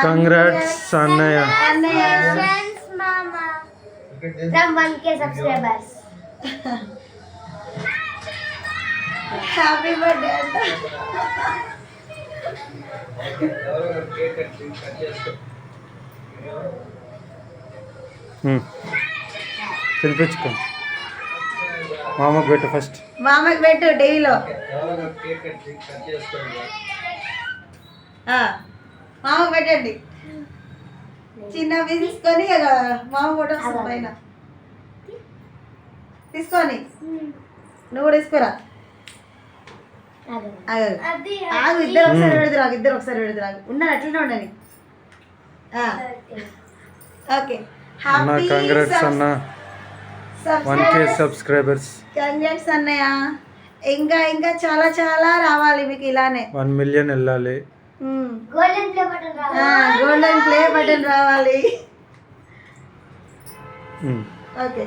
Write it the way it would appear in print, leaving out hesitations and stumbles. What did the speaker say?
Congrats అన్నయ్య. From 1K subscribers. Happy birthday అంట. తినిపించుకో. మామకు పెట్టు ఫస్ట్. మామకి పెట్టు టీవీలో. మామకు పెట్టండి. చిన్న తీసుకొని మామ ఫోటో వస్తుంది పైన తీసుకొని నువ్వు కూడా తీసుకురా. ఆగు, ఇద్దరు ఒకసారి పెడుతురాగు, ఇద్దరు ఒకసారి పెడుతురాగు. ఉన్నారు అట్లనే ఉండని. ఓకే. కంగ్రాట్స్ అన్న, 1K సబ్స్క్రైబర్స్. కంగ్రాట్స్ అన్నయ్య. ఇంకా ఇంకా చాలా చాలా రావాలి మీకు ఇలానే. 1 మిలియన్ వెళ్ళాలి. గోల్డెన్ ప్లే బటన్ రావాలి. Hmm. ఓకే.